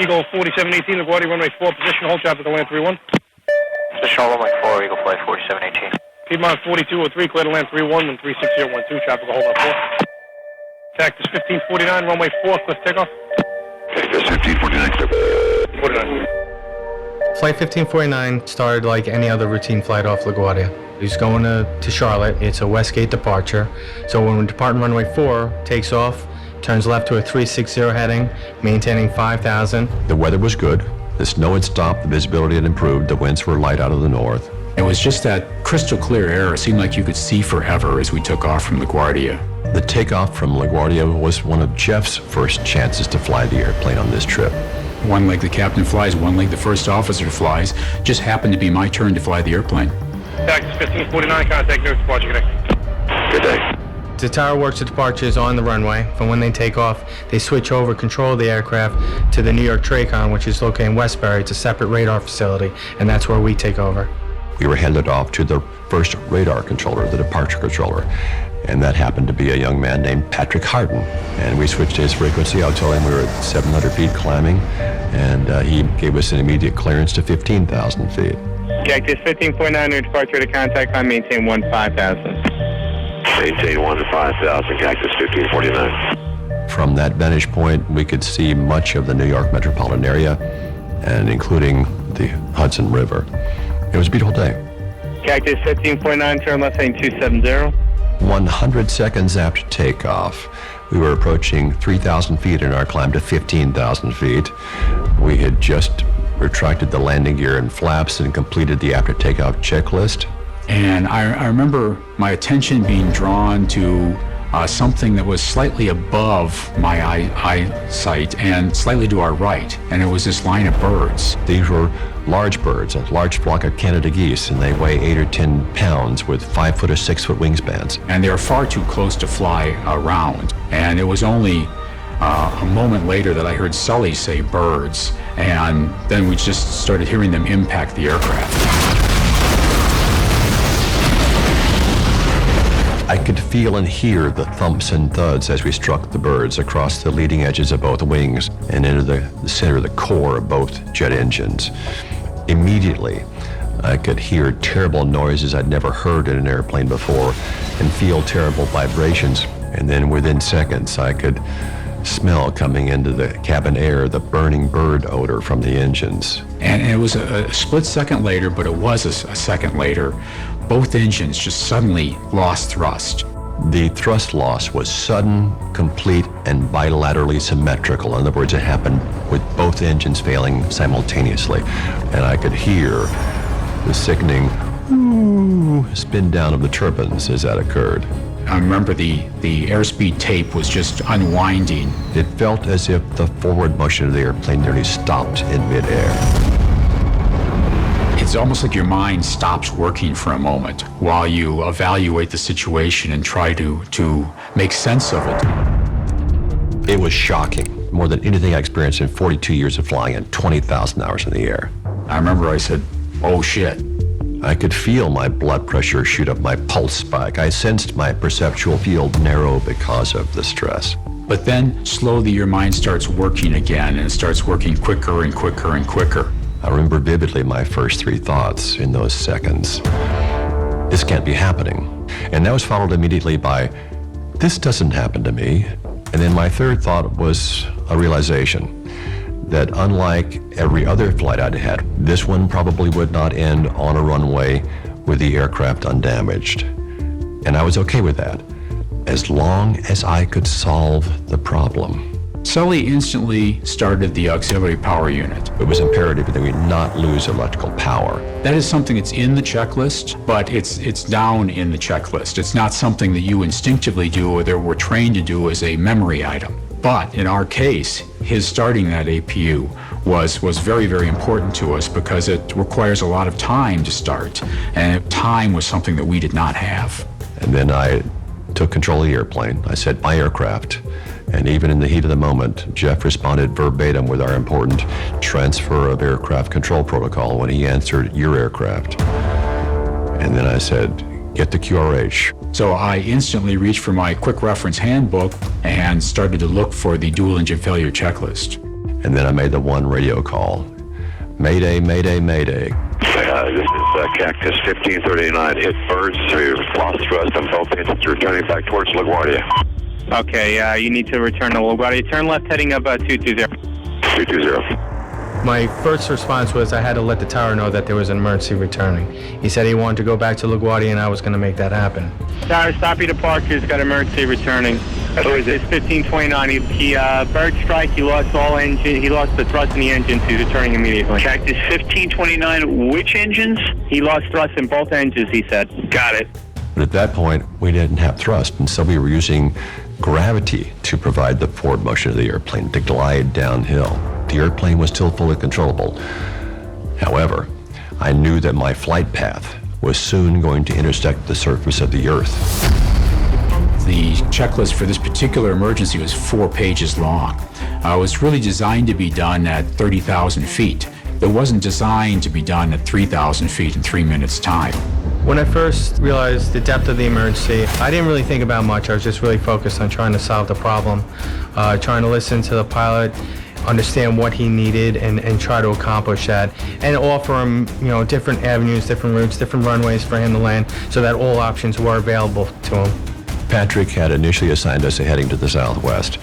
Eagle 4718, LaGuardia, runway 4, position, hold traffic to land 31. Position, runway 4, Eagle flight 4718. Piedmont 4203, clear to land 31, 13612, traffic hold on 4. Cactus 1549, runway 4, cliff takeoff. Cactus 1549, cliff. 49. Flight 1549 started like any other routine flight off LaGuardia. He's going to Charlotte. It's a Westgate departure. So when departing runway 4 takes off, turns left to a 360 heading, maintaining 5,000. The weather was good. The snow had stopped, the visibility had improved, the winds were light out of the north. It was just that crystal clear air. It seemed like you could see forever as we took off from LaGuardia. The takeoff from LaGuardia was one of Jeff's first chances to fly the airplane on this trip. One leg the captain flies, one leg the first officer flies. Just happened to be my turn to fly the airplane. Cactus 1549, contact near departure connect. Good day. The tower works at departures on the runway. From when they take off, they switch over control of the aircraft to the New York TRACON, which is located in Westbury. It's a separate radar facility, and that's where we take over. We were handed off to the first radar controller, the departure controller, and that happened to be a young man named Patrick Harden. And we switched his frequency. I told him we were at 700 feet climbing, and he gave us an immediate clearance to 15,000 feet. Cactus 1549, new departure to contact line, maintain 15,000. Maintain 15,000, Cactus 1549. From that vantage point, we could see much of the New York metropolitan area, and including the Hudson River. It was a beautiful day. Cactus 1549, turn left heading 270. 100 seconds after takeoff, we were approaching 3,000 feet in our climb to 15,000 feet. We had just retracted the landing gear and flaps and completed the after takeoff checklist. And I remember my attention being drawn to something that was slightly above my eyesight and slightly to our right. And it was this line of birds. These were large birds, a large flock of Canada geese, and they weigh 8 or 10 pounds with 5 foot or 6 foot wingspans. And they are far too close to fly around. And it was only a moment later that I heard Sully say birds, and then we just started hearing them impact the aircraft. I could feel and hear the thumps and thuds as we struck the birds across the leading edges of both wings and into the center of the core of both jet engines. Immediately, I could hear terrible noises I'd never heard in an airplane before and feel terrible vibrations. And then within seconds, I could smell coming into the cabin air the burning bird odor from the engines. And it was a split second later, but it was a second later. Both engines just suddenly lost thrust. The thrust loss was sudden, complete, and bilaterally symmetrical. In other words, it happened with both engines failing simultaneously. And I could hear the sickening spin down of the turbines as that occurred. I remember the airspeed tape was just unwinding. It felt as if the forward motion of the airplane nearly stopped in midair. It's almost like your mind stops working for a moment while you evaluate the situation and try to make sense of it. It was shocking, more than anything I experienced in 42 years of flying and 20,000 hours in the air. I remember I said, oh shit. I could feel my blood pressure shoot up, my pulse spike. I sensed my perceptual field narrow because of the stress. But then slowly your mind starts working again, and it starts working quicker and quicker and quicker. I remember vividly my first 3 thoughts in those seconds. This can't be happening. And that was followed immediately by, this doesn't happen to me. And then my third thought was a realization that unlike every other flight I'd had, this one probably would not end on a runway with the aircraft undamaged. And I was okay with that, as long as I could solve the problem. Sully instantly started the auxiliary power unit. It was imperative that we not lose electrical power. That is something that's in the checklist, but it's down in the checklist. It's not something that you instinctively do or that we're trained to do as a memory item. But in our case, his starting that APU was very, very important to us because it requires a lot of time to start, and time was something that we did not have. And then I took control of the airplane. I said, my aircraft. And even in the heat of the moment, Jeff responded verbatim with our important transfer of aircraft control protocol when he answered, your aircraft. And then I said, get the QRH. So I instantly reached for my quick reference handbook and started to look for the dual engine failure checklist. And then I made the one radio call. Mayday, mayday, mayday. This is Cactus 1539. Hit birds. We've lost thrust on both engines. Returning back towards LaGuardia. Okay, you need to return to LaGuardia. Turn left heading up 220. 220. My first response was I had to let the tower know that there was an emergency returning. He said he wanted to go back to LaGuardia and I was going to make that happen. Tower, stop your departures. Got emergency returning. Who is it? It's 1529. He bird strike. He lost all engine. He lost the thrust in the engines. He's returning immediately. Cactus 1529. Which engines? He lost thrust in both engines, he said. Got it. But at that point, we didn't have thrust, and so we were using gravity to provide the forward motion of the airplane to glide downhill. The airplane was still fully controllable. However, I knew that my flight path was soon going to intersect the surface of the Earth. The checklist for this particular emergency was 4 pages long. It was really designed to be done at 30,000 feet. It wasn't designed to be done at 3,000 feet in 3 minutes time. When I first realized the depth of the emergency, I didn't really think about much. I was just really focused on trying to solve the problem, trying to listen to the pilot, understand what he needed, and try to accomplish that, and offer him, different avenues, different routes, different runways for him to land, so that all options were available to him. Patrick had initially assigned us a heading to the southwest.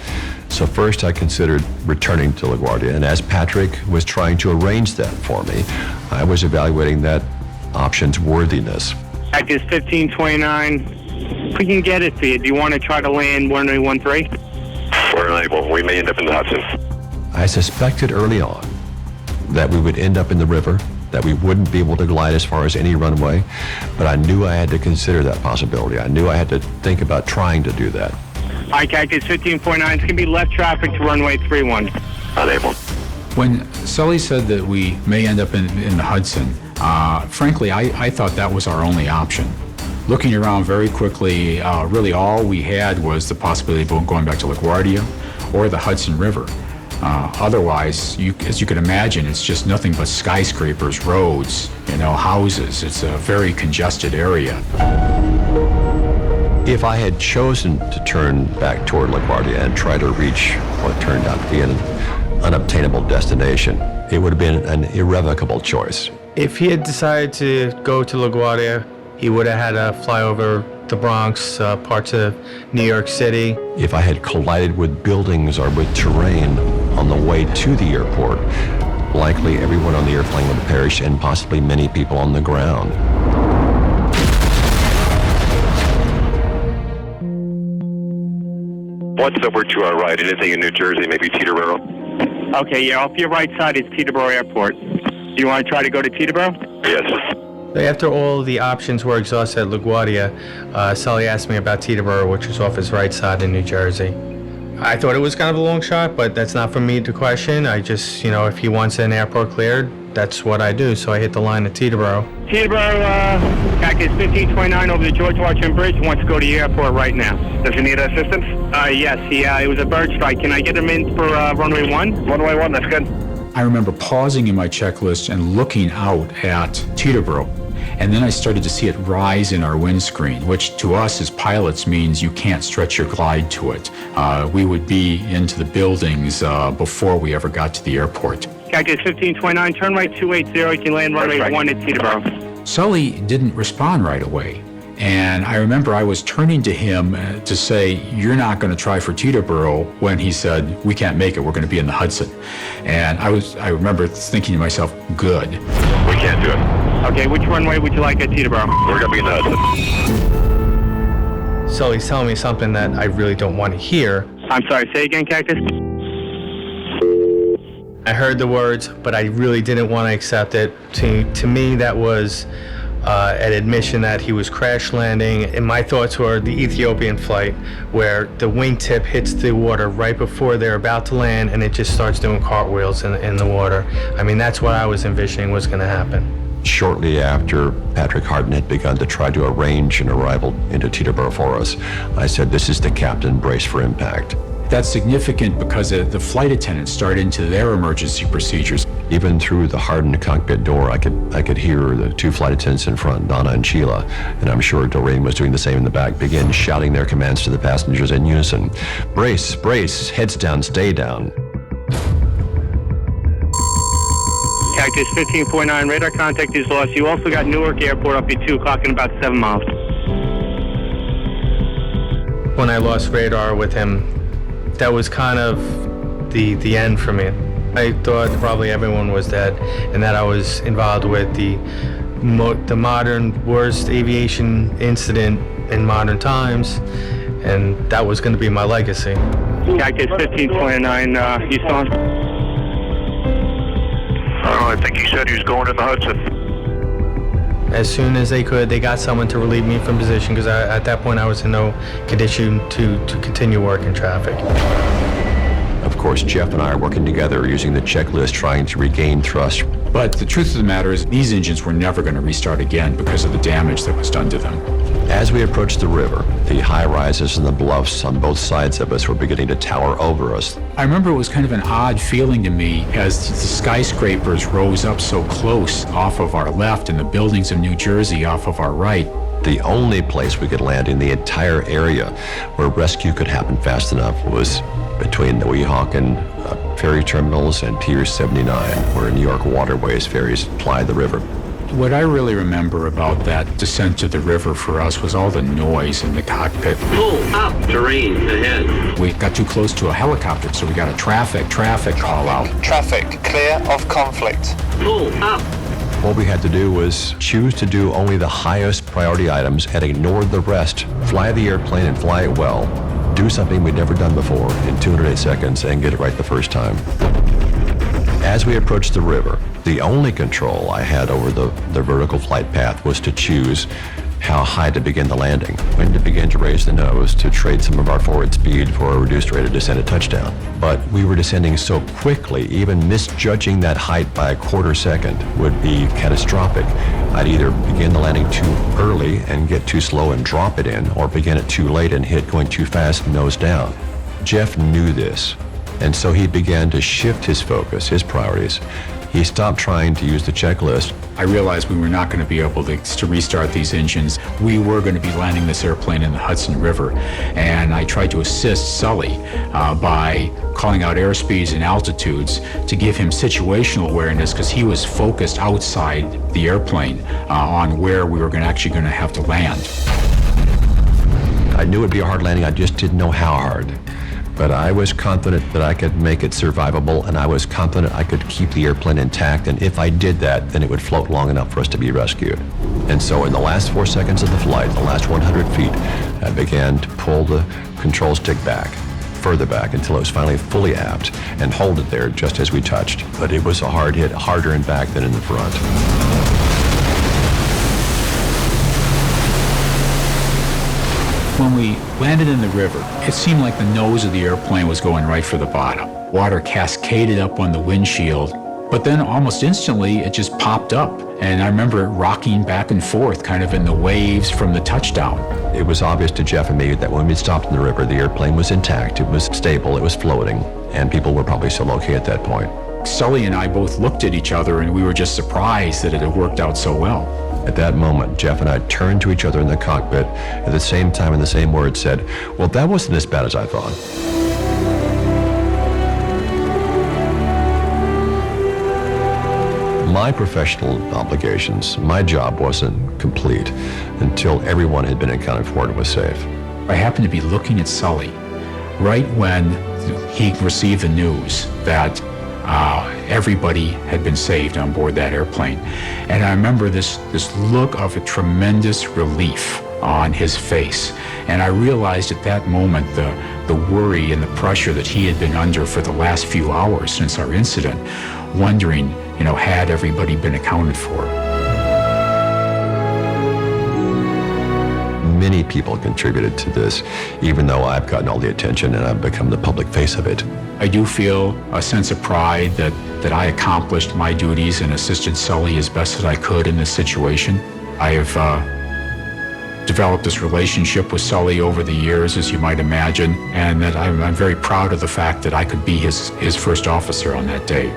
So first I considered returning to LaGuardia, and as Patrick was trying to arrange that for me, I was evaluating that option's worthiness. Cactus 1529. We can get it for you. Do you want to try to land 1813? We're unable. We may end up in the Hudson. I suspected early on that we would end up in the river, that we wouldn't be able to glide as far as any runway, but I knew I had to consider that possibility. I knew I had to think about trying to do that. Hi, Cactus 1549. It's going to be left traffic to runway 31. Unable. When Sully said that we may end up in the Hudson, frankly, I thought that was our only option. Looking around very quickly, really all we had was the possibility of going back to LaGuardia or the Hudson River. Otherwise, as you can imagine, it's just nothing but skyscrapers, roads, houses. It's a very congested area. If I had chosen to turn back toward LaGuardia and try to reach what turned out to be an unobtainable destination, it would have been an irrevocable choice. If he had decided to go to LaGuardia, he would have had to fly over the Bronx, parts of New York City. If I had collided with buildings or with terrain on the way to the airport, likely everyone on the airplane would have perished and possibly many people on the ground. What's over to our right? Anything in New Jersey? Maybe Teterboro? Okay, yeah, off your right side is Teterboro Airport. Do you want to try to go to Teterboro? Yes. After all the options were exhausted at LaGuardia, Sully asked me about Teterboro, which was off his right side in New Jersey. I thought it was kind of a long shot, but that's not for me to question. I just, if he wants an airport cleared, that's what I do. So I hit the line at Teterboro. Teterboro, Cactus 1529 over the George Washington Bridge, wants to go to the airport right now. Does he need assistance? Yes, it was a bird strike. Can I get him in for runway 1? Runway 1, that's good. I remember pausing in my checklist and looking out at Teterboro. And then I started to see it rise in our windscreen, which to us as pilots means you can't stretch your glide to it. We would be into the buildings before we ever got to the airport. Cactus 1529, turn right 280, you can land runway 1 at Teterboro. Sully didn't respond right away. And I remember I was turning to him to say, you're not going to try for Teterboro, when he said, we can't make it, we're going to be in the Hudson. And I remember thinking to myself, good. We can't do it. Okay, which runway would you like at Teterboro? We're going to be in the Hudson. Sully's telling me something that I really don't want to hear. I'm sorry, say again, Cactus? I heard the words, but I really didn't want to accept it. To me, that was an admission that he was crash landing, and my thoughts were the Ethiopian flight, where the wingtip hits the water right before they're about to land, and it just starts doing cartwheels in the water. I mean, that's what I was envisioning was going to happen. Shortly after Patrick Harden had begun to try to arrange an arrival into Teterboro for us, I said, this is the captain, brace for impact. That's significant because the flight attendants started into their emergency procedures. Even through the hardened cockpit door, I could hear the two flight attendants in front, Donna and Sheila, and I'm sure Doreen was doing the same in the back, begin shouting their commands to the passengers in unison. Brace, brace, heads down, stay down. Cactus 1549, radar contact is lost. You also got Newark Airport up here too, clocking about 7 miles. When I lost radar with him, that was kind of the end for me. I thought probably everyone was dead and that I was involved with the modern worst aviation incident in modern times, and that was going to be my legacy. Cactus 1529, you saw him? I think he said he was going in the Hudson. As soon as they could, they got someone to relieve me from position because at that point I was in no condition to continue working traffic. Of course, Jeff and I are working together using the checklist trying to regain thrust. But the truth of the matter is these engines were never going to restart again because of the damage that was done to them. As we approached the river, the high-rises and the bluffs on both sides of us were beginning to tower over us. I remember it was kind of an odd feeling to me as the skyscrapers rose up so close off of our left and the buildings of New Jersey off of our right. The only place we could land in the entire area where rescue could happen fast enough was between the Weehawken ferry terminals and Pier 79, where New York waterways ferries ply the river. What I really remember about that descent to the river for us was all the noise in the cockpit. Pull up, terrain ahead. We got too close to a helicopter, so we got a traffic call out. Traffic, clear of conflict. Pull up. What we had to do was choose to do only the highest priority items and ignore the rest. Fly the airplane and fly it well. Do something we'd never done before in 208 seconds and get it right the first time. As we approached the river, the only control I had over the vertical flight path was to choose how high to begin the landing, when to begin to raise the nose to trade some of our forward speed for a reduced rate of descent at touchdown. But we were descending so quickly, even misjudging that height by a quarter second would be catastrophic. I'd either begin the landing too early and get too slow and drop it in, or begin it too late and hit going too fast nose down. Jeff knew this, and so he began to shift his focus, his priorities. He stopped trying to use the checklist. I realized we were not going to be able to restart these engines. We were going to be landing this airplane in the Hudson River, and I tried to assist Sully by calling out airspeeds and altitudes to give him situational awareness because he was focused outside the airplane on where we were actually going to have to land. I knew it'd be a hard landing, I just didn't know how hard. But I was confident that I could make it survivable, and I was confident I could keep the airplane intact, and if I did that, then it would float long enough for us to be rescued. And so in the last 4 seconds of the flight, the last 100 feet, I began to pull the control stick back, further back, until it was finally fully aft, and hold it there just as we touched. But it was a hard hit, harder in back than in the front. When we landed in the river, it seemed like the nose of the airplane was going right for the bottom. Water cascaded up on the windshield, but then almost instantly it just popped up. And I remember it rocking back and forth kind of in the waves from the touchdown. It was obvious to Jeff and me that when we stopped in the river, the airplane was intact, it was stable, it was floating, and people were probably still okay at that point. Sully and I both looked at each other and we were just surprised that it had worked out so well. At that moment, Jeff and I turned to each other in the cockpit at the same time and the same words said, "Well, that wasn't as bad as I thought." My professional obligations, my job wasn't complete until everyone had been accounted for and was safe. I happened to be looking at Sully right when he received the news that everybody had been saved on board that airplane. And I remember this look of a tremendous relief on his face. And I realized at that moment the worry and the pressure that he had been under for the last few hours since our incident, wondering, had everybody been accounted for? Many people contributed to this, even though I've gotten all the attention and I've become the public face of it. I do feel a sense of pride that I accomplished my duties and assisted Sully as best as I could in this situation. I have developed this relationship with Sully over the years, as you might imagine, and that I'm very proud of the fact that I could be his first officer on that day.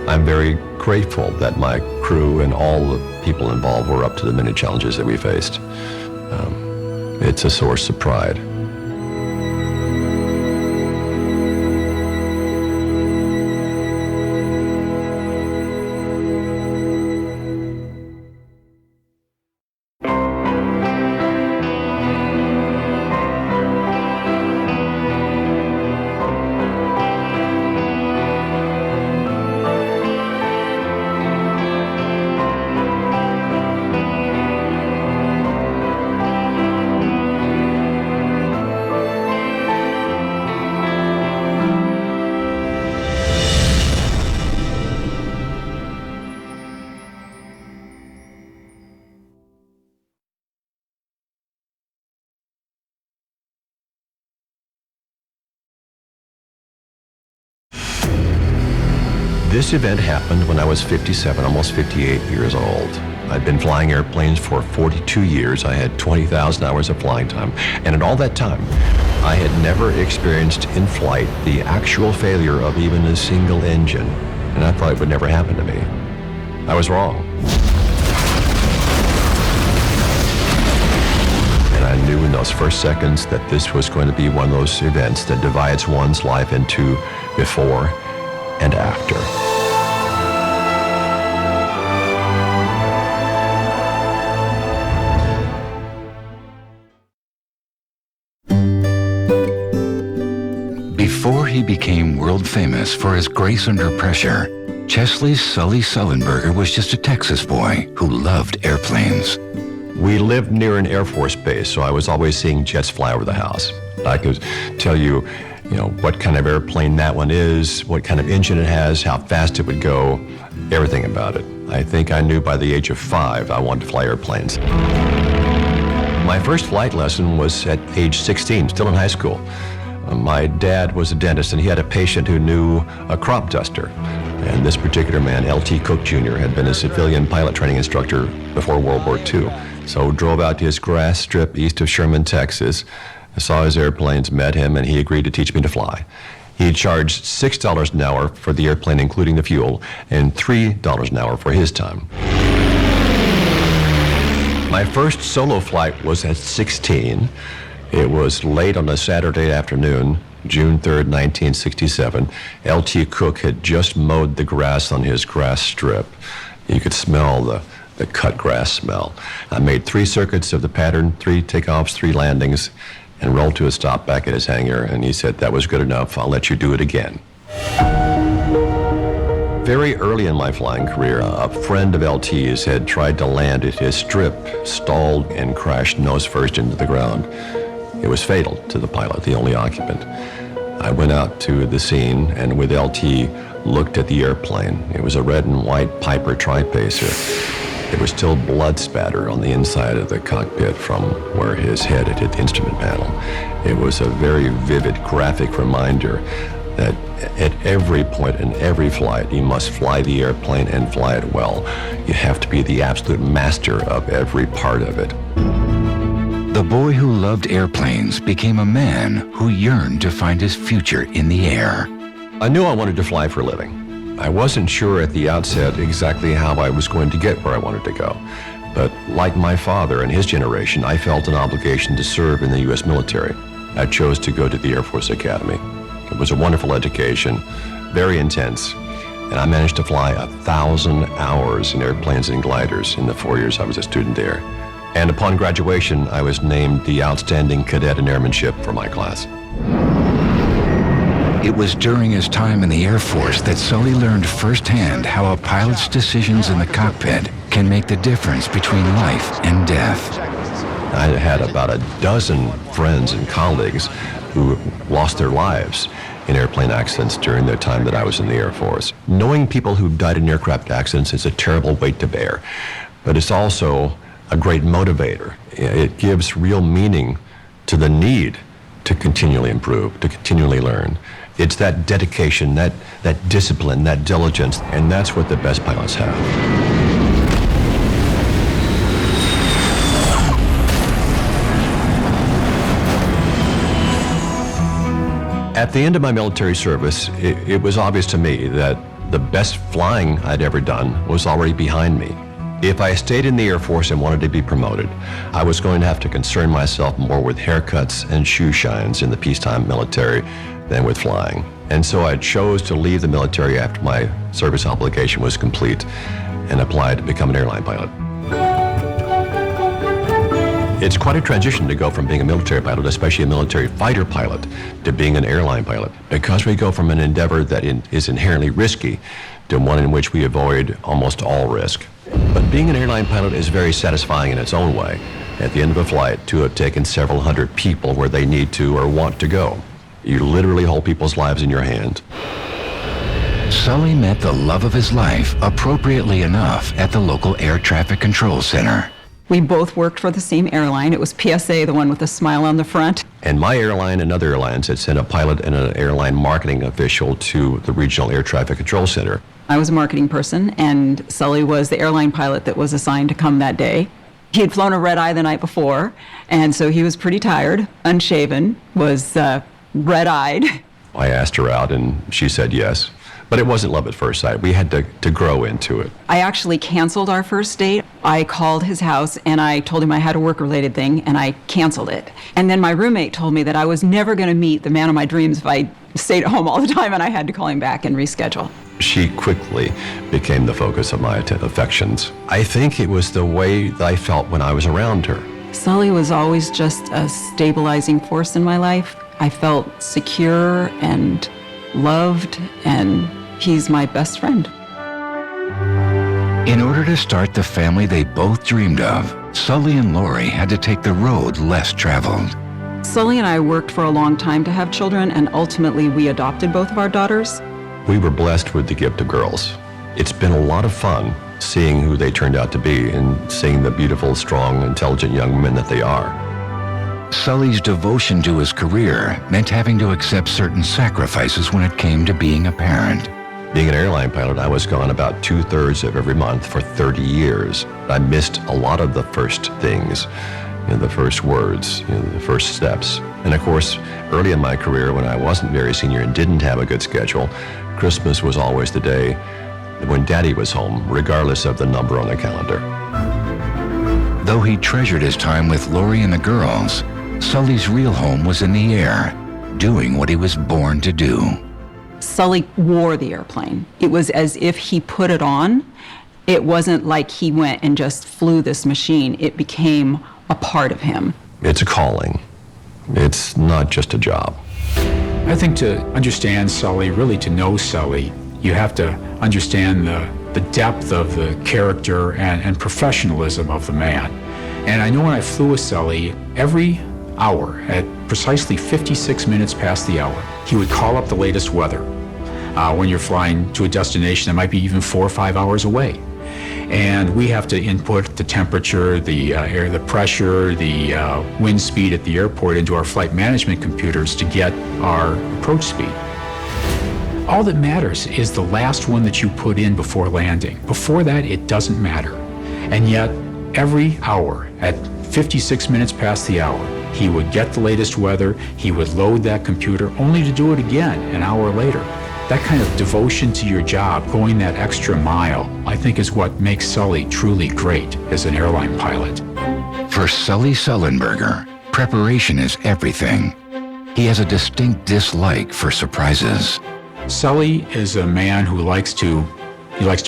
I'm very grateful that my crew and all the people involved were up to the many challenges that we faced. It's a source of pride. This event happened when I was 57, almost 58 years old. I'd been flying airplanes for 42 years. I had 20,000 hours of flying time. And in all that time, I had never experienced in flight the actual failure of even a single engine. And I thought it would never happen to me. I was wrong. And I knew in those first seconds that this was going to be one of those events that divides one's life into before and after. Before he became world famous for his grace under pressure, Chesli Sallenberger was just a Texas boy who loved airplanes. We lived near an Air Force base, so I was always seeing jets fly over the house. I could tell you what kind of airplane that one is, what kind of engine it has, how fast it would go, everything about it. I think I knew by the age of 5 I wanted to fly airplanes. My first flight lesson was at age 16, still in high school. My dad was a dentist, and he had a patient who knew a crop duster. And this particular man, L.T. Cook Jr., had been a civilian pilot training instructor before World War II. So drove out to his grass strip east of Sherman, Texas. I saw his airplanes, met him, and he agreed to teach me to fly. He charged $6 an hour for the airplane, including the fuel, and $3 an hour for his time. My first solo flight was at 16. It was late on a Saturday afternoon, June 3rd, 1967. L.T. Cook had just mowed the grass on his grass strip. You could smell the cut grass smell. I made 3 circuits of the pattern, 3 takeoffs, 3 landings, and rolled to a stop back at his hangar, and he said, "That was good enough, I'll let you do it again." Very early in my flying career, a friend of LT's had tried to land at his strip, stalled, and crashed nose first into the ground. It was fatal to the pilot, the only occupant. I went out to the scene and with LT looked at the airplane. It was a red and white Piper Tripacer. There was still blood spatter on the inside of the cockpit from where his head had hit the instrument panel. It was a very vivid, graphic reminder that at every point in every flight, you must fly the airplane and fly it well. You have to be the absolute master of every part of it. The boy who loved airplanes became a man who yearned to find his future in the air. I knew I wanted to fly for a living. I wasn't sure at the outset exactly how I was going to get where I wanted to go. But like my father and his generation, I felt an obligation to serve in the U.S. military. I chose to go to the Air Force Academy. It was a wonderful education, very intense, and I managed to fly 1,000 hours in airplanes and gliders in the 4 years I was a student there. And upon graduation, I was named the Outstanding Cadet in Airmanship for my class. It was during his time in the Air Force that Sully learned firsthand how a pilot's decisions in the cockpit can make the difference between life and death. I had about a dozen friends and colleagues who lost their lives in airplane accidents during their time that I was in the Air Force. Knowing people who died in aircraft accidents is a terrible weight to bear, but it's also a great motivator. It gives real meaning to the need to continually improve, to continually learn. It's that dedication, that discipline, that diligence, and that's what the best pilots have. At the end of my military service, it was obvious to me that the best flying I'd ever done was already behind me. If I stayed in the Air Force and wanted to be promoted, I was going to have to concern myself more with haircuts and shoe shines in the peacetime military than with flying. And so I chose to leave the military after my service obligation was complete and applied to become an airline pilot. It's quite a transition to go from being a military pilot, especially a military fighter pilot, to being an airline pilot, because we go from an endeavor that is inherently risky to one in which we avoid almost all risk. But being an airline pilot is very satisfying in its own way. At the end of a flight, to have taken several hundred people where they need to or want to go. You literally hold people's lives in your hand. Sully met the love of his life appropriately enough at the local air traffic control center. We both worked for the same airline. It was PSA, the one with the smile on the front. And my airline and other airlines had sent a pilot and an airline marketing official to the Regional Air Traffic Control Center. I was a marketing person, and Sully was the airline pilot that was assigned to come that day. He had flown a red-eye the night before, and so he was pretty tired, unshaven, was red-eyed. I asked her out, and she said yes. But it wasn't love at first sight. We had to grow into it. I actually canceled our first date. I called his house, and I told him I had a work-related thing, and I canceled it. And then my roommate told me that I was never going to meet the man of my dreams if I stayed at home all the time, and I had to call him back and reschedule. She quickly became the focus of my affections. I think it was the way that I felt when I was around her. Sully was always just a stabilizing force in my life. I felt secure and loved, and he's my best friend. In order to start the family they both dreamed of, Sully and Lori had to take the road less traveled. Sully and I worked for a long time to have children, and ultimately we adopted both of our daughters. We were blessed with the gift of girls. It's been a lot of fun seeing who they turned out to be and seeing the beautiful, strong, intelligent young men that they are. Sully's devotion to his career meant having to accept certain sacrifices when it came to being a parent. Being an airline pilot, I was gone about 2/3 of every month for 30 years. I missed a lot of the first things, the first words, the first steps. And of course, early in my career when I wasn't very senior and didn't have a good schedule, Christmas was always the day when Daddy was home, regardless of the number on the calendar. Though he treasured his time with Lori and the girls, Sully's real home was in the air, doing what he was born to do. Sully wore the airplane. It was as if he put it on. It wasn't like he went and just flew this machine. It became a part of him. It's a calling. It's not just a job. I think to understand Sully, really to know Sully, you have to understand the depth of the character and professionalism of the man. And I know when I flew with Sully, every hour, at precisely 56 minutes past the hour, he would call up the latest weather. When you're flying to a destination that might be even 4 or 5 hours away. And we have to input the temperature, the air, the pressure, the wind speed at the airport into our flight management computers to get our approach speed. All that matters is the last one that you put in before landing. Before that, it doesn't matter. And yet, every hour, at 56 minutes past the hour, he would get the latest weather, he would load that computer, only to do it again an hour later. That kind of devotion to your job, going that extra mile, I think is what makes Sully truly great as an airline pilot. For Sully Sallenberger, preparation is everything. He has a distinct dislike for surprises. Sully is a man who likes to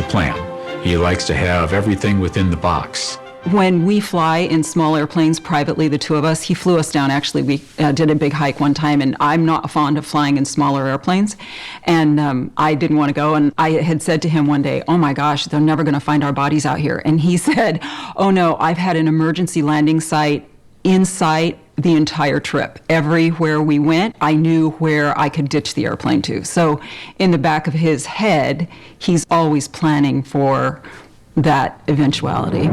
plan. He likes to have everything within the box. When we fly in small airplanes privately, the two of us, he flew us down. Actually, we did a big hike one time, and I'm not fond of flying in smaller airplanes. And I didn't want to go. And I had said to him one day, oh my gosh, they're never going to find our bodies out here. And he said, oh no, I've had an emergency landing site in sight the entire trip. Everywhere we went, I knew where I could ditch the airplane to. So in the back of his head, he's always planning for that eventuality.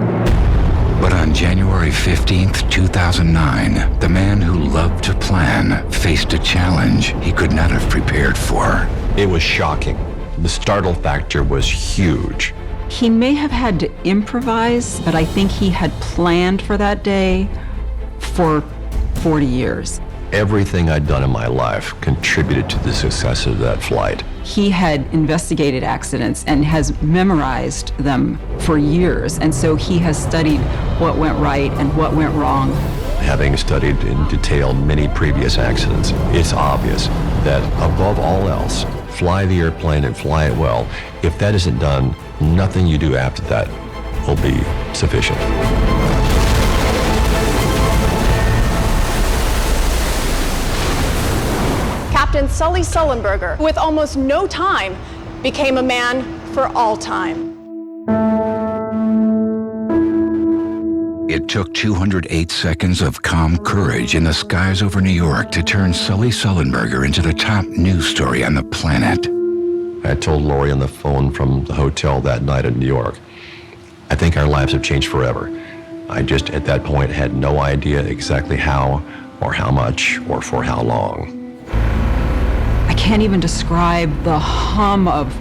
But on January 15th, 2009, the man who loved to plan faced a challenge he could not have prepared for. It was shocking. The startle factor was huge. He may have had to improvise, but I think he had planned for that day for 40 years. Everything I'd done in my life contributed to the success of that flight. He had investigated accidents and has memorized them for years, and so he has studied what went right and what went wrong. Having studied in detail many previous accidents, it's obvious that above all else, fly the airplane and fly it well. If that isn't done, nothing you do after that will be sufficient. Captain Sully Sallenberger, with almost no time, became a man for all time. It took 208 seconds of calm courage in the skies over New York to turn Sully Sallenberger into the top news story on the planet. I told Lori on the phone from the hotel that night in New York, I think our lives have changed forever. I just, at that point, had no idea exactly how or how much or for how long. I can't even describe the hum of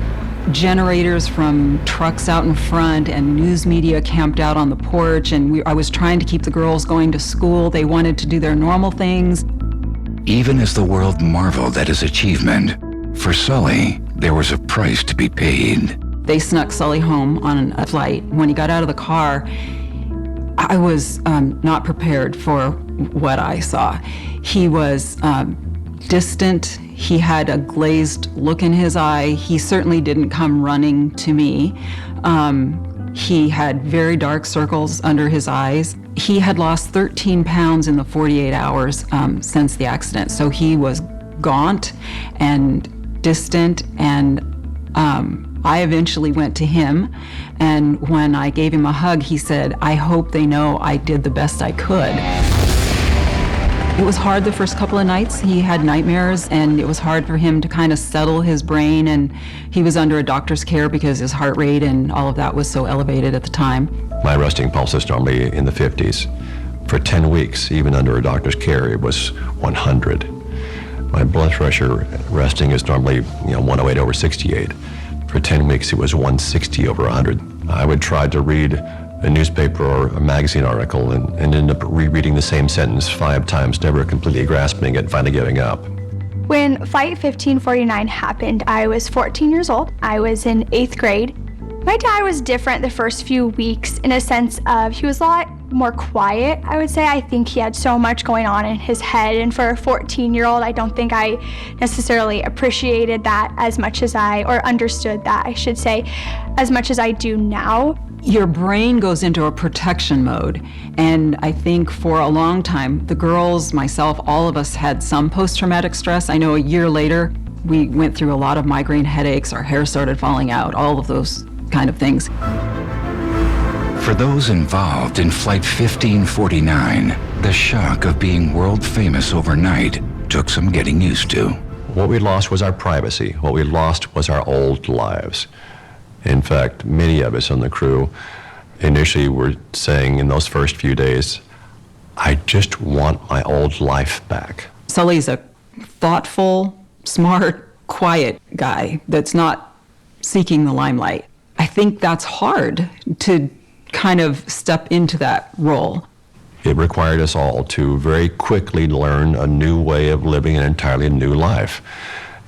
generators from trucks out in front and news media camped out on the porch, and I was trying to keep the girls going to school. They wanted to do their normal things. Even as the world marveled at his achievement, for Sully, there was a price to be paid. They snuck Sully home on a flight. When he got out of the car, I was not prepared for what I saw. He was distant. He had a glazed look in his eye. He certainly didn't come running to me. He had very dark circles under his eyes. He had lost 13 pounds in the 48 hours since the accident. So he was gaunt and distant, and I eventually went to him, and when I gave him a hug, he said, "I hope they know I did the best I could." It was hard the first couple of nights. He had nightmares, and it was hard for him to kind of settle his brain, and he was under a doctor's care because his heart rate and all of that was so elevated at the time. My resting pulse is normally in the 50s. For 10 weeks, even under a doctor's care, it was 100. My blood pressure resting is normally 108 over 68. For 10 weeks, it was 160 over 100. I would try to read a newspaper or a magazine article and end up rereading the same sentence 5 times, never completely grasping it, finally giving up. When Flight 1549 happened, I was 14 years old. I was in 8th grade. My dad was different the first few weeks in a sense of he was a lot more quiet, I would say. I think he had so much going on in his head, and for a 14-year-old, I don't think I necessarily appreciated that as much as or understood that, I should say, as much as I do now. Your brain goes into a protection mode, and I think for a long time, the girls, myself, all of us had some post-traumatic stress. I know a year later, we went through a lot of migraine headaches, our hair started falling out, all of those kind of things. For those involved in Flight 1549, the shock of being world famous overnight took some getting used to. What we lost was our privacy. What we lost was our old lives. In fact, many of us on the crew initially were saying in those first few days, I just want my old life back. Sully's a thoughtful, smart, quiet guy that's not seeking the limelight. I think that's hard to kind of step into that role. It required us all to very quickly learn a new way of living an entirely new life.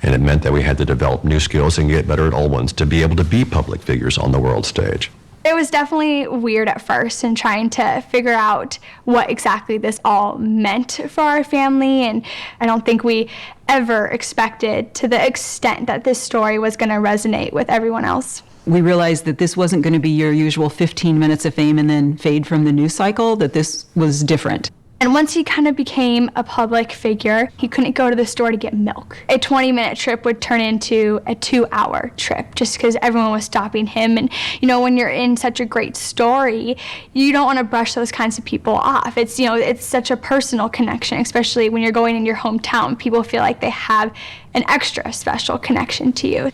And it meant that we had to develop new skills and get better at old ones to be able to be public figures on the world stage. It was definitely weird at first and trying to figure out what exactly this all meant for our family, and I don't think we ever expected to the extent that this story was going to resonate with everyone else. We realized that this wasn't going to be your usual 15 minutes of fame and then fade from the news cycle, that this was different. And once he kind of became a public figure, he couldn't go to the store to get milk. A 20-minute trip would turn into a 2-hour trip just because everyone was stopping him. And, when you're in such a great story, you don't want to brush those kinds of people off. It's, it's such a personal connection, especially when you're going in your hometown. People feel like they have an extra special connection to you.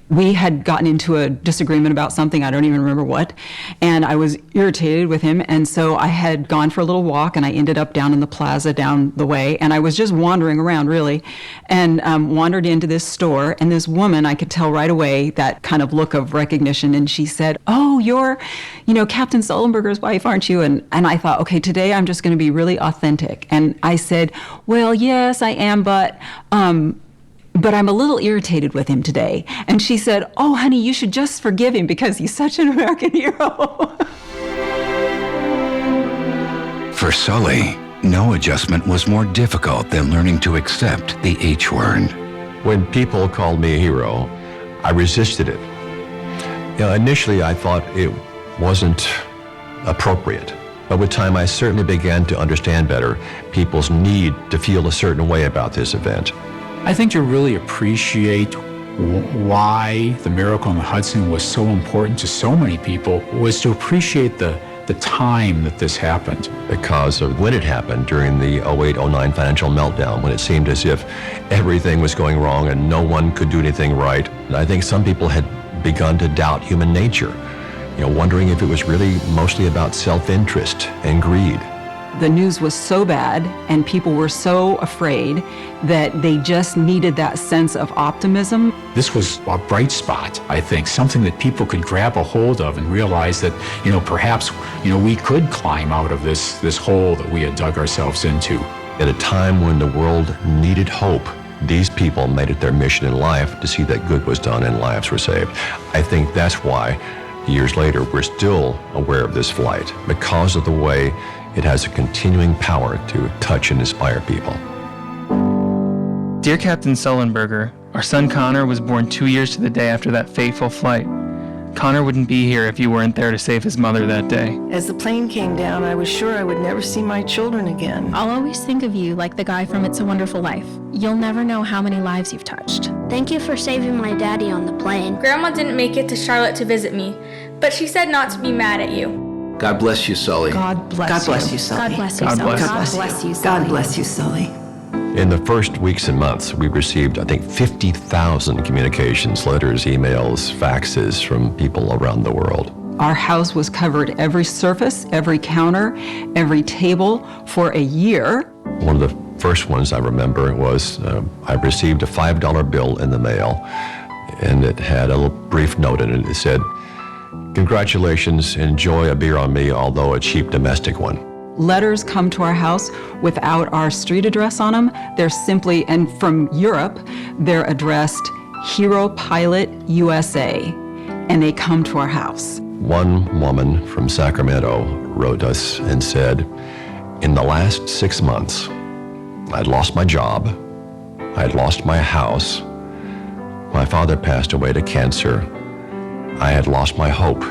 We had gotten into a disagreement about something, I don't even remember what, and I was irritated with him, and so I had gone for a little walk, and I ended up down in the plaza down the way, and I was just wandering around, really, and wandered into this store, and this woman, I could tell right away that kind of look of recognition, and she said, "Oh, you're, Captain Sallenberger's wife, aren't you?" And I thought, okay, today I'm just going to be really authentic, and I said, "Well, yes, I am, but I'm a little irritated with him today." And she said, "Oh, honey, you should just forgive him because he's such an American hero." For Sully, no adjustment was more difficult than learning to accept the H word. When people called me a hero, I resisted it. Initially I thought it wasn't appropriate. But with time, I certainly began to understand better people's need to feel a certain way about this event. I think to really appreciate why the miracle on the Hudson was so important to so many people was to appreciate the time that this happened. Because of when it happened during the 08-09 financial meltdown, when it seemed as if everything was going wrong and no one could do anything right. I think some people had begun to doubt human nature. wondering if it was really mostly about self-interest and greed. The news was so bad and people were so afraid that they just needed that sense of optimism. This was a bright spot, I think, something that people could grab a hold of and realize that, perhaps, we could climb out of this hole that we had dug ourselves into. At a time when the world needed hope, these people made it their mission in life to see that good was done and lives were saved. I think that's why, years later, we're still aware of this flight, because of the way it has a continuing power to touch and inspire people. Dear Captain Sullenberger, our son Connor was born 2 years to the day after that fateful flight. Connor wouldn't be here if you weren't there to save his mother that day. As the plane came down, I was sure I would never see my children again. I'll always think of you like the guy from It's a Wonderful Life. You'll never know how many lives you've touched. Thank you for saving my daddy on the plane. Grandma didn't make it to Charlotte to visit me, but she said not to be mad at you. God bless you, Sully. God bless you, Sully. God bless you, Sully. God bless you, Sully. God bless you, Sully. In the first weeks and months, we received, I think, 50,000 communications, letters, emails, faxes from people around the world. Our house was covered every surface, every counter, every table for a year. One of the first ones I remember was I received a $5 bill in the mail, and it had a little brief note in it. It said, "Congratulations, enjoy a beer on me, although a cheap domestic one." Letters come to our house without our street address on them. They're simply, and from Europe, they're addressed Hero Pilot USA, and they come to our house. One woman from Sacramento wrote us and said, "In the last 6 months, I'd lost my job, I'd lost my house, my father passed away to cancer, I had lost my hope.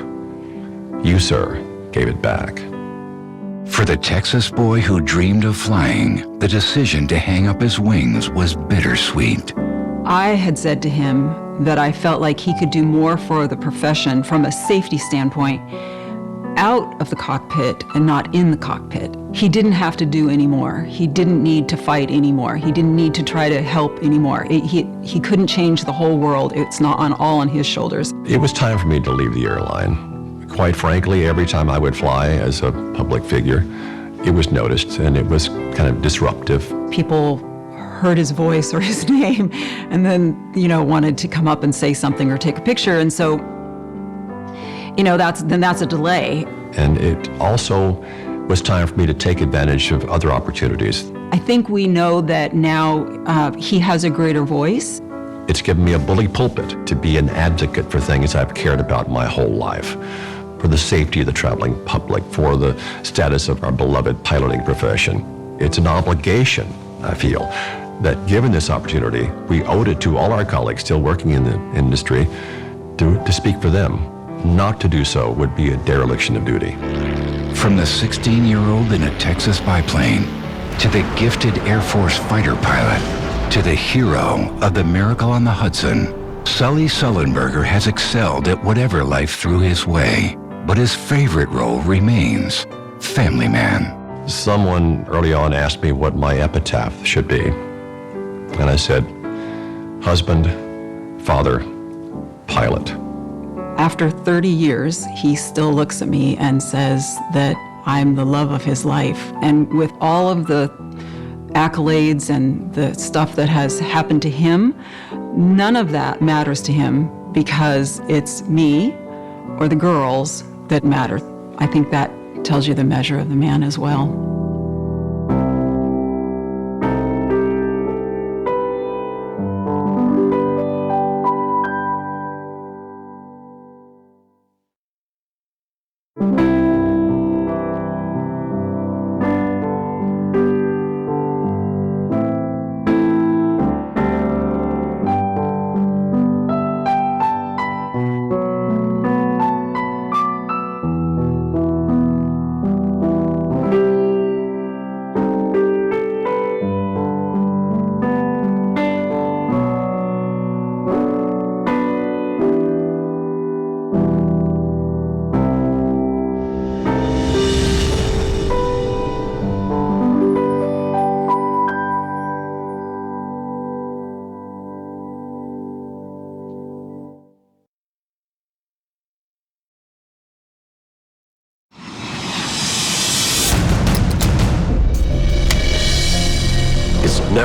You, sir, gave it back." For the Texas boy who dreamed of flying, the decision to hang up his wings was bittersweet. I had said to him that I felt like he could do more for the profession from a safety standpoint out of the cockpit and not in the cockpit. He didn't have to do any more. He didn't need to fight anymore. He didn't need to try to help anymore. He couldn't change the whole world. It's not all on his shoulders. It was time for me to leave the airline. Quite frankly, every time I would fly as a public figure, it was noticed and it was kind of disruptive. People heard his voice or his name and then, wanted to come up and say something or take a picture. And so, that's a delay. And it also was time for me to take advantage of other opportunities. I think we know that now he has a greater voice. It's given me a bully pulpit to be an advocate for things I've cared about my whole life. For the safety of the traveling public, for the status of our beloved piloting profession. It's an obligation, I feel, that given this opportunity, we owed it to all our colleagues still working in the industry to speak for them. Not to do so would be a dereliction of duty. From the 16-year-old in a Texas biplane, to the gifted Air Force fighter pilot, to the hero of the Miracle on the Hudson, Sully Sullenberger has excelled at whatever life threw his way. But his favorite role remains family man. Someone early on asked me what my epitaph should be. And I said, husband, father, pilot. After 30 years, he still looks at me and says that I'm the love of his life. And with all of the accolades and the stuff that has happened to him, none of that matters to him because it's me or the girls that matter. I think that tells you the measure of the man as well.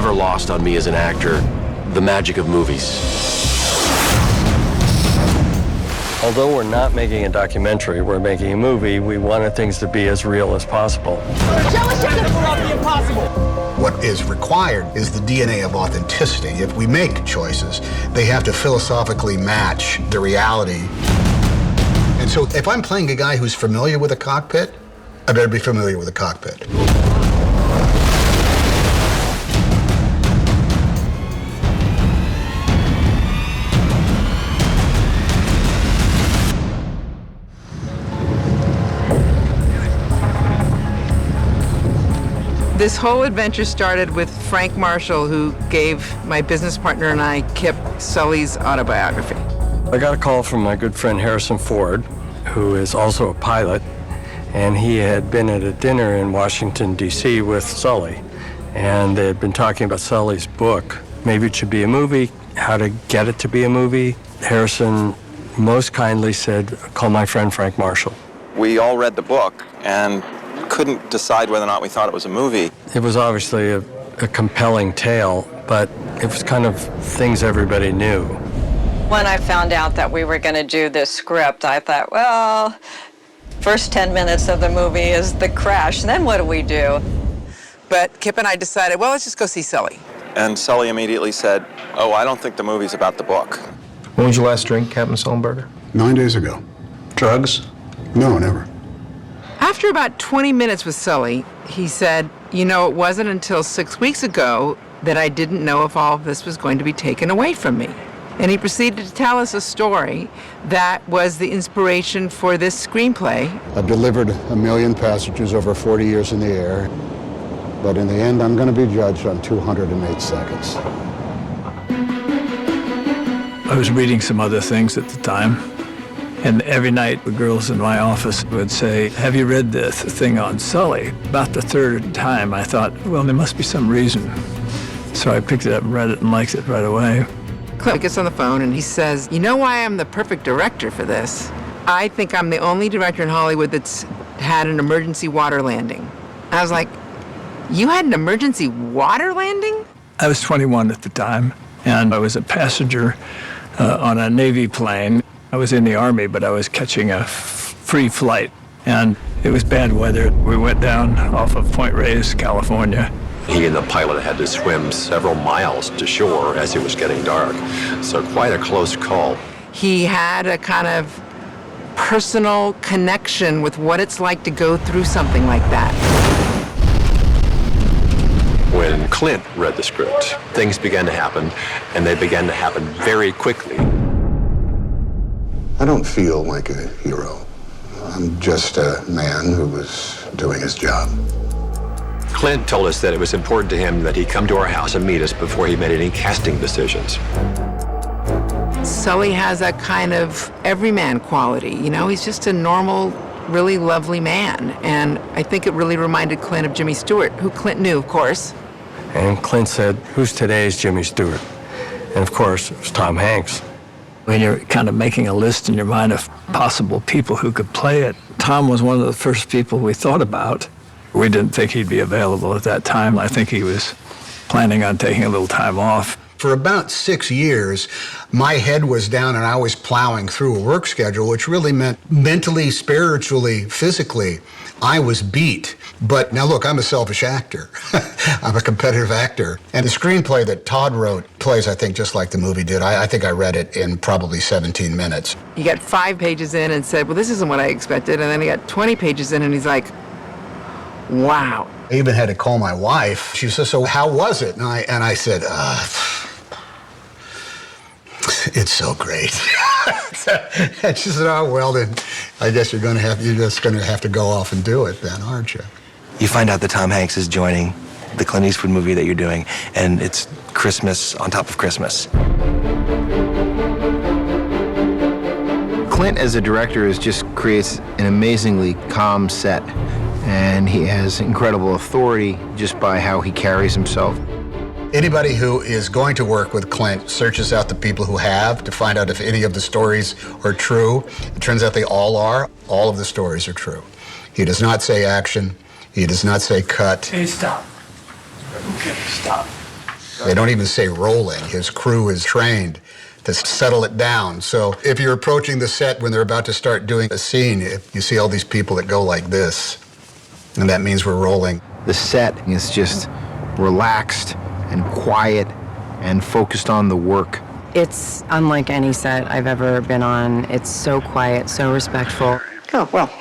never lost on me as an actor the magic of movies. Although we're not making a documentary, we're making a movie, we wanted things to be as real as possible. What is required is the DNA of authenticity. If we make choices, they have to philosophically match the reality. And so if I'm playing a guy who's familiar with a cockpit, I better be familiar with a cockpit. This whole adventure started with Frank Marshall, who gave my business partner and I, Kip, Sully's autobiography. I got a call from my good friend Harrison Ford, who is also a pilot, and he had been at a dinner in Washington, D.C. with Sully, and they had been talking about Sully's book. Maybe it should be a movie, how to get it to be a movie. Harrison most kindly said, call my friend Frank Marshall. We all read the book and couldn't decide whether or not we thought it was a movie. It was obviously a compelling tale, but it was kind of things everybody knew. When I found out that we were going to do this script, I thought, well, first 10 minutes of the movie is the crash, then what do we do? But Kip and I decided, well, let's just go see Sully. And Sully immediately said, oh, I don't think the movie's about the book. When was your last drink, Captain Sallenberger? 9 days ago. Drugs? No, never. After about 20 minutes with Sully, he said, you know, it wasn't until 6 weeks ago that I didn't know if all of this was going to be taken away from me. And he proceeded to tell us a story that was the inspiration for this screenplay. I've delivered 1 million passengers over 40 years in the air, but in the end, I'm going to be judged on 208 seconds. I was reading some other things at the time, and every night the girls in my office would say, have you read this thing on Sully? About the third time, I thought, well, there must be some reason. So I picked it up and read it and liked it right away. Clint gets on the phone and he says, you know why I'm the perfect director for this? I think I'm the only director in Hollywood that's had an emergency water landing. I was like, you had an emergency water landing? I was 21 at the time, and I was a passenger on a Navy plane. I was in the Army, but I was catching a free flight, and it was bad weather. We went down off of Point Reyes, California. He and the pilot had to swim several miles to shore as it was getting dark, so quite a close call. He had a kind of personal connection with what it's like to go through something like that. When Clint read the script, things began to happen, and they began to happen very quickly. I don't feel like a hero. I'm just a man who was doing his job. Clint told us that it was important to him that he come to our house and meet us before he made any casting decisions. Sully has a kind of everyman quality, you know? He's just a normal, really lovely man. And I think it really reminded Clint of Jimmy Stewart, who Clint knew, of course. And Clint said, who's today's Jimmy Stewart? And of course, it was Tom Hanks. When you're kind of making a list in your mind of possible people who could play it, Tom was one of the first people we thought about. We didn't think he'd be available at that time. I think he was planning on taking a little time off. For about 6 years, my head was down and I was plowing through a work schedule, which really meant mentally, spiritually, physically, I was beat. But now look, I'm a selfish actor. I'm a competitive actor. And the screenplay that Todd wrote plays, I think, just like the movie did. I think I read it in probably 17 minutes. He got 5 pages in and said, well, this isn't what I expected. And then he got 20 pages in and he's like, wow. I even had to call my wife. She said, so how was it? And I said, it's so great. And she said, oh, well, then I guess you're just going to have to go off and do it then, aren't you? You find out that Tom Hanks is joining the Clint Eastwood movie that you're doing, and it's Christmas on top of Christmas. Clint, as a director, just creates an amazingly calm set, and he has incredible authority just by how he carries himself. Anybody who is going to work with Clint searches out the people who have to find out if any of the stories are true. It turns out they all are. All of the stories are true. He does not say action. He does not say cut. Hey, stop. Okay, stop. They don't even say rolling. His crew is trained to settle it down. So if you're approaching the set when they're about to start doing a scene, if you see all these people that go like this, and that means we're rolling. The set is just relaxed and quiet and focused on the work. It's unlike any set I've ever been on. It's so quiet, so respectful. Oh, well,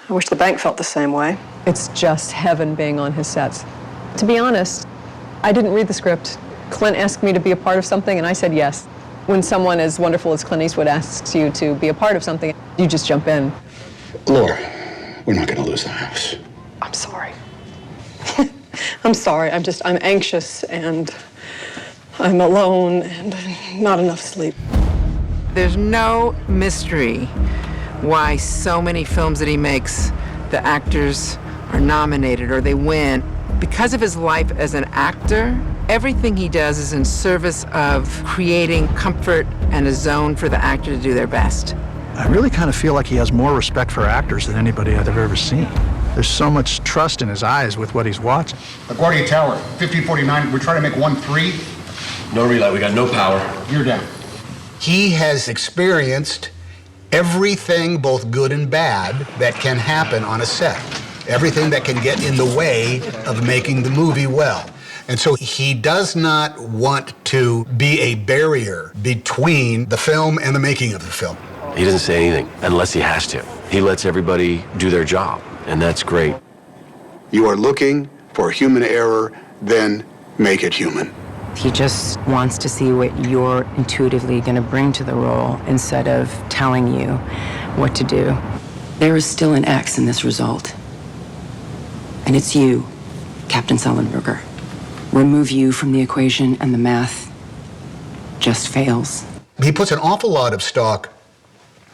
I wish the bank felt the same way. It's just heaven being on his sets. To be honest, I didn't read the script. Clint asked me to be a part of something, and I said yes. When someone as wonderful as Clint Eastwood asks you to be a part of something, you just jump in. Laura, we're not going to lose the house. I'm sorry. I'm sorry. I'm anxious, and I'm alone, and not enough sleep. There's no mystery why so many films that he makes, the actors are nominated or they win. Because of his life as an actor, everything he does is in service of creating comfort and a zone for the actor to do their best. I really kind of feel like he has more respect for actors than anybody I've ever seen. There's so much trust in his eyes with what he's watching. LaGuardia Tower, 1549. We're trying to make 1-3. No relay, we got no power. You're down. He has experienced everything, both good and bad, that can happen on a set. Everything that can get in the way of making the movie well. And so he does not want to be a barrier between the film and the making of the film. He doesn't say anything unless he has to. He lets everybody do their job, and that's great. You are looking for human error, then make it human. He just wants to see what you're intuitively going to bring to the role instead of telling you what to do. There is still an X in this result. And it's you, Captain Sallenberger. Remove you from the equation and the math just fails. He puts an awful lot of stock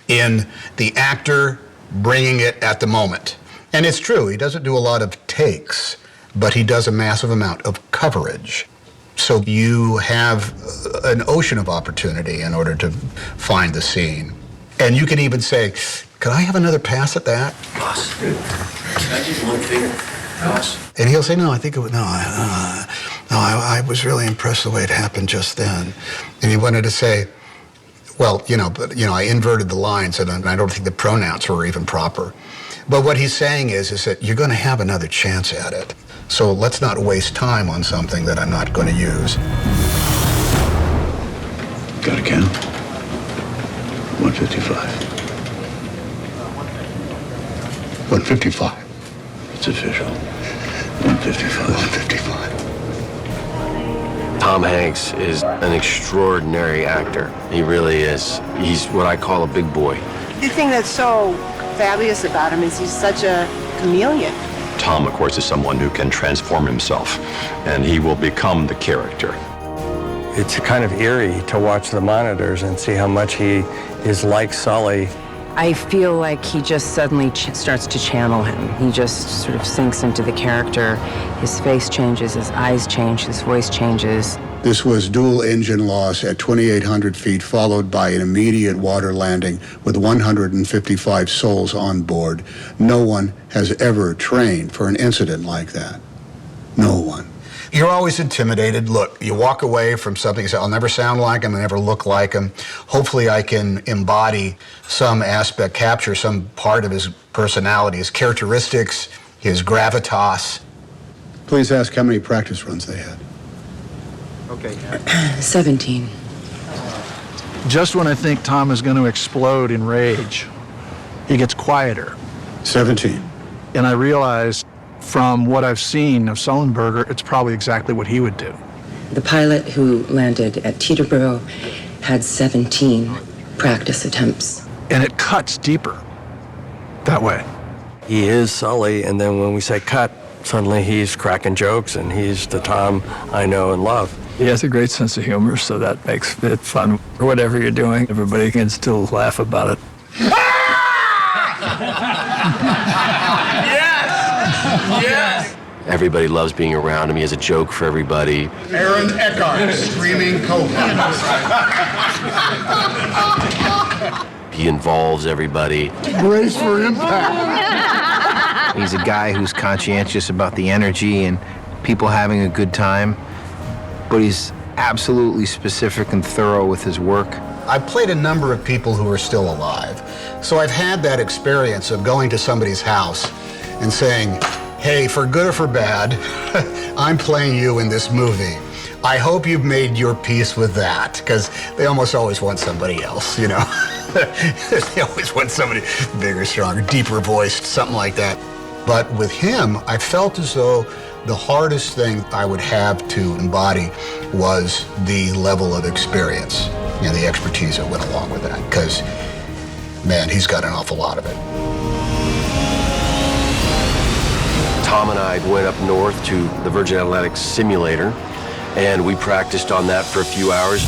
in the actor bringing it at the moment. And it's true, he doesn't do a lot of takes, but he does a massive amount of coverage. So you have an ocean of opportunity in order to find the scene. And you can even say, could I have another pass at that? Boss, can I just one finger? Boss. And he'll say, no, I think it was, I was really impressed the way it happened just then. And he wanted to say, well, I inverted the lines, and I don't think the pronouns were even proper. But what he's saying is that you're going to have another chance at it. So let's not waste time on something that I'm not going to use. Got a count? 155. 155. It's official. 155. 155. Tom Hanks is an extraordinary actor. He really is. He's what I call a big boy. The thing that's so fabulous about him is he's such a chameleon. Tom, of course, is someone who can transform himself, and he will become the character. It's kind of eerie to watch the monitors and see how much he is like Sully. I feel like he just suddenly starts to channel him. He just sort of sinks into the character. His face changes, his eyes change, his voice changes. This was dual engine loss at 2,800 feet, followed by an immediate water landing with 155 souls on board. No one has ever trained for an incident like that. No one. You're always intimidated. Look, you walk away from something, you say, I'll never sound like him, I'll never look like him. Hopefully I can embody some aspect, capture some part of his personality, his characteristics, his gravitas. Please ask how many practice runs they had. Okay. 17. Just when I think Tom is going to explode in rage, he gets quieter. 17. And I realized from what I've seen of Sallenberger, it's probably exactly what he would do. The pilot who landed at Teterboro had 17 practice attempts. And it cuts deeper that way. He is Sully, and then when we say cut, suddenly he's cracking jokes, and he's the Tom I know and love. He has a great sense of humor, so that makes it fun. Whatever you're doing, everybody can still laugh about it. Yes! Everybody loves being around him. He has a joke for everybody. Aaron Ekhardt, screaming co-pilot. He involves everybody. Brace for impact. He's a guy who's conscientious about the energy and people having a good time. but he's absolutely specific and thorough with his work. I've played a number of people who are still alive. So I've had that experience of going to somebody's house and saying, hey, for good or for bad, I'm playing you in this movie. I hope you've made your peace with that, because they almost always want somebody else, you know? They always want somebody bigger, stronger, deeper voiced, something like that. But with him, I felt as though the hardest thing I would have to embody was the level of experience and the expertise that went along with that, because, man, he's got an awful lot of it. Tom and I went up north to the Virgin Atlantic simulator, and we practiced on that for a few hours.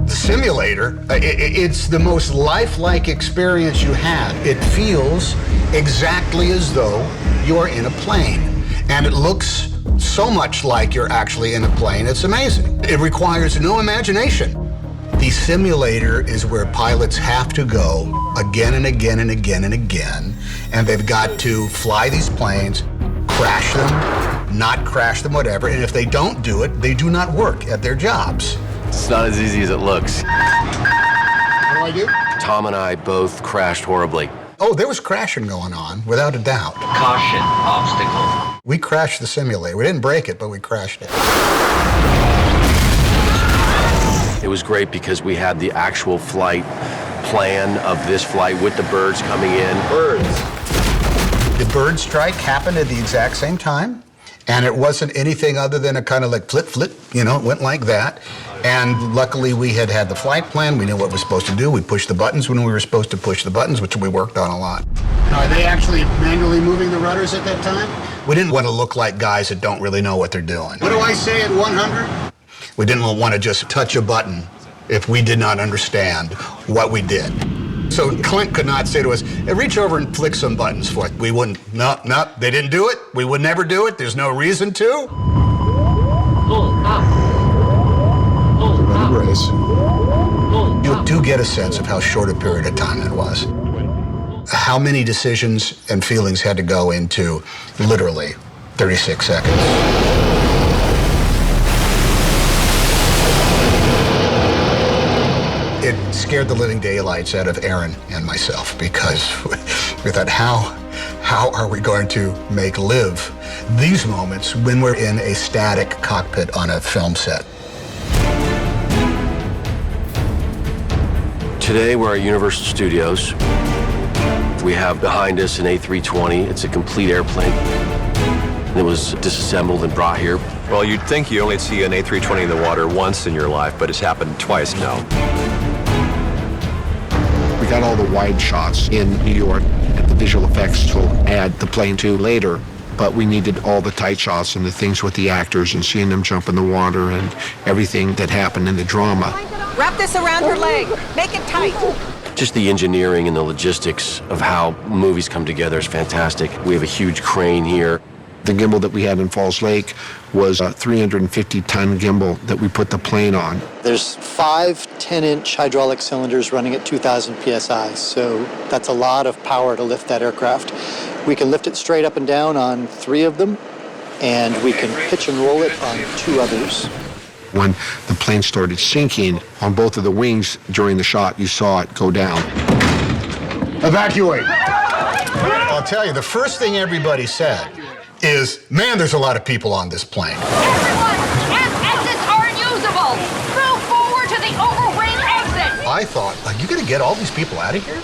The simulator, it's the most lifelike experience you have. It feels exactly as though you're in a plane, and it looks so much like you're actually in a plane. It's amazing. It requires no imagination. The simulator is where pilots have to go again and again and again and again, and they've got to fly these planes, crash them, not crash them, whatever, and if they don't do it, they do not work at their jobs. It's not as easy as it looks. What do I do? Tom and I both crashed horribly. Oh, there was crashing going on, without a doubt. Caution, obstacle. We crashed the simulator. We didn't break it, but we crashed it. It was great because we had the actual flight plan of this flight with the birds coming in. Birds. The bird strike happened at the exact same time, and it wasn't anything other than a kind of like flip, you know, it went like that. And luckily we had the flight plan. We knew what we were supposed to do. We pushed the buttons when we were supposed to push the buttons, which we worked on a lot. Are they actually manually moving the rudders at that time? We didn't want to look like guys that don't really know what they're doing. What do I say at 100? We didn't want to just touch a button if we did not understand what we did. So Clint could not say to us, hey, reach over and flick some buttons for it. We wouldn't, no, they didn't do it. We would never do it. There's no reason to. Pull up. Race. You do get a sense of how short a period of time it was. How many decisions and feelings had to go into literally 36 seconds. It scared the living daylights out of Aaron and myself because we thought, how are we going to make live these moments when we're in a static cockpit on a film set? Today we're at Universal Studios. We have behind us an A320. It's a complete airplane. It was disassembled and brought here. Well, you'd think you only see an A320 in the water once in your life, but it's happened twice now. We got all the wide shots in New York that the visual effects will add the plane to later, but we needed all the tight shots and the things with the actors and seeing them jump in the water and everything that happened in the drama. Wrap this around her leg. Make it tight. Just the engineering and the logistics of how movies come together is fantastic. We have a huge crane here. The gimbal that we had in Falls Lake was a 350-ton gimbal that we put the plane on. There's 5 10-inch hydraulic cylinders running at 2,000 psi, so that's a lot of power to lift that aircraft. We can lift it straight up and down on 3 of them, and we can pitch and roll it on 2 others. When the plane started sinking on both of the wings during the shot, you saw it go down. Evacuate. I'll tell you, the first thing everybody said is, man, there's a lot of people on this plane. Everyone, exits are unusable. Move forward to the overwing exit. I thought, are you going to get all these people out of here?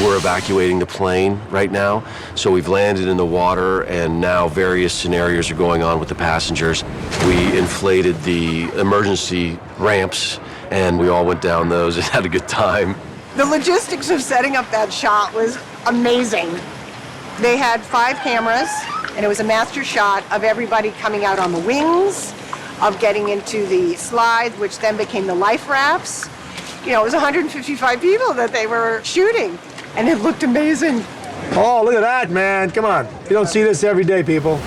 We're evacuating the plane right now. So we've landed in the water, and now various scenarios are going on with the passengers. We inflated the emergency ramps, and we all went down those and had a good time. The logistics of setting up that shot was amazing. They had 5 cameras, and it was a master shot of everybody coming out on the wings, of getting into the slides, which then became the life rafts. You know, it was 155 people that they were shooting, and it looked amazing. Oh, look at that, man. Come on. You don't see this every day, people.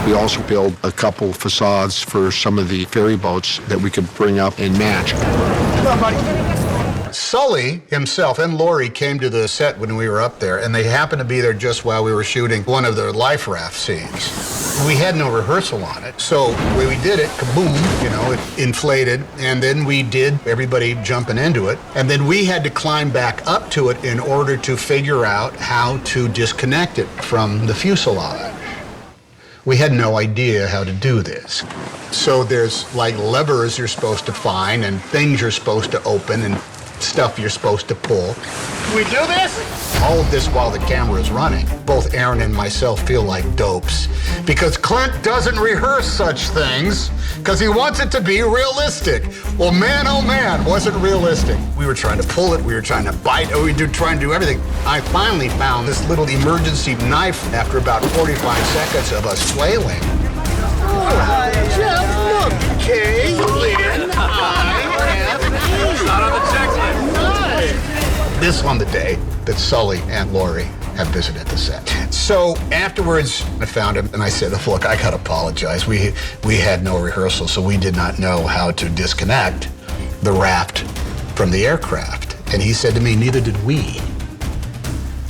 We also built a couple facades for some of the ferry boats that we could bring up and match. Come on, buddy. Sully himself and Laurie came to the set when we were up there, and they happened to be there just while we were shooting one of the life raft scenes. We had no rehearsal on it, so when we did it, kaboom, you know, it inflated, and then we did everybody jumping into it, and then we had to climb back up to it in order to figure out how to disconnect it from the fuselage. We had no idea how to do this. So there's like levers you're supposed to find and things you're supposed to open and stuff you're supposed to pull. Can we do this? All of this while the camera is running. Both Aaron and myself feel like dopes because Clint doesn't rehearse such things because he wants it to be realistic. Well, man, oh man, was it realistic. We were trying to pull it, we were trying to bite it, we were trying to do everything. I finally found this little emergency knife after about 45 seconds of us flailing. Hi, Jeff, look, Kay, Lynn, Not on the checklist. This on the day that Sully and Laurie had visited the set. So afterwards, I found him and I said, look, I gotta apologize. We had no rehearsal, so we did not know how to disconnect the raft from the aircraft. And he said to me, neither did we.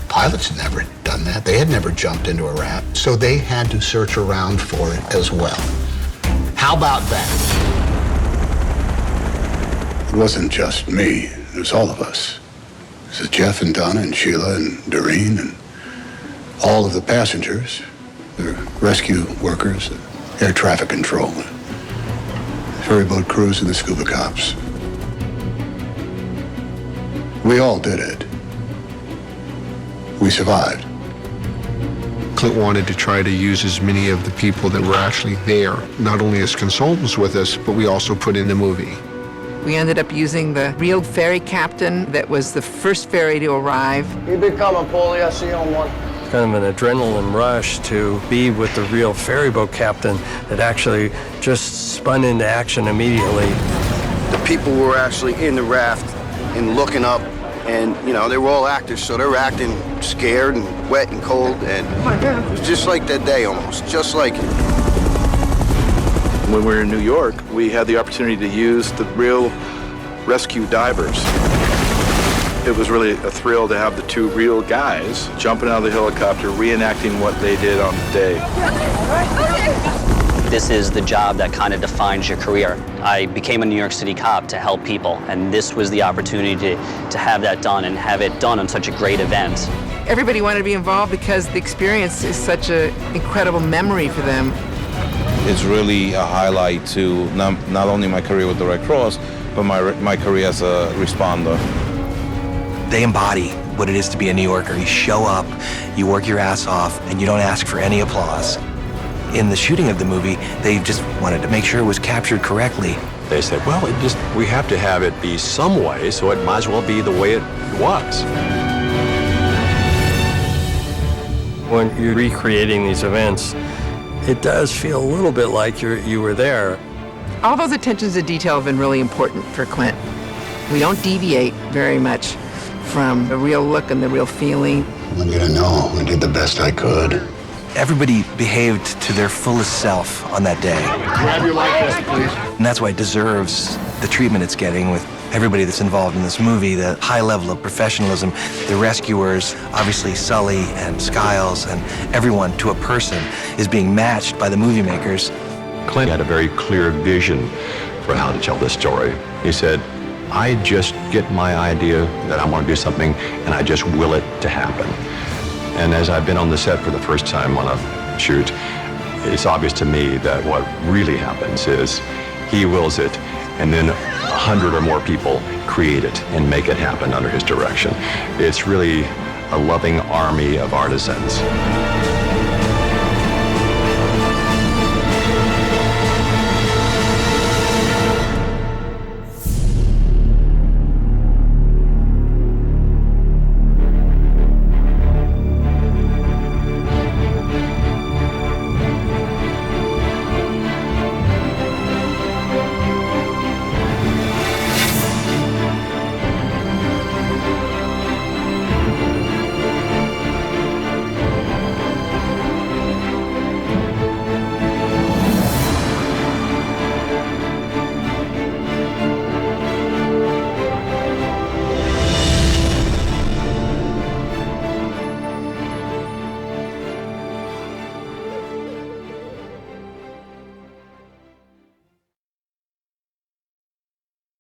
Pilots had never done that. They had never jumped into a raft, so they had to search around for it as well. How about that? It wasn't just me, it was all of us. This is Jeff and Donna and Sheila and Doreen and all of the passengers, the rescue workers, the air traffic control, the ferry boat crews and the scuba cops. We all did it. We survived. Clint wanted to try to use as many of the people that were actually there, not only as consultants with us, but we also put in the movie. We ended up using the real ferry captain that was the first ferry to arrive. You be coming, Paulie. I see you on one. Kind of an adrenaline rush to be with the real ferry boat captain that actually just spun into action immediately. The people were actually in the raft and looking up, and, you know, they were all actors, so they were acting scared and wet and cold, and it was just like that day almost, just like it. When we were in New York, we had the opportunity to use the real rescue divers. It was really a thrill to have the two real guys jumping out of the helicopter, reenacting what they did on the day. This is the job that kind of defines your career. I became a New York City cop to help people, and this was the opportunity to have that done and have it done on such a great event. Everybody wanted to be involved because the experience is such an incredible memory for them. It's really a highlight to not only my career with the Red Cross, but my career as a responder. They embody what it is to be a New Yorker. You show up, you work your ass off, and you don't ask for any applause. In the shooting of the movie, they just wanted to make sure it was captured correctly. They said, well, we have to have it be some way, so it might as well be the way it was. When you're recreating these events, it does feel a little bit like you were there. All those attentions to detail have been really important for Clint. We don't deviate very much from the real look and the real feeling. I want you to know I did the best I could. Everybody behaved to their fullest self on that day. Grab your life vest, please. And that's why it deserves the treatment it's getting with everybody that's involved in this movie, the high level of professionalism, the rescuers, obviously Sully and Skiles and everyone to a person is being matched by the movie makers. Clint had a very clear vision for how to tell this story. He said, I just get my idea that I want to do something and I just will it to happen. And as I've been on the set for the first time on a shoot, it's obvious to me that what really happens is he wills it and then 100 or more people create it and make it happen under his direction. It's really a loving army of artisans.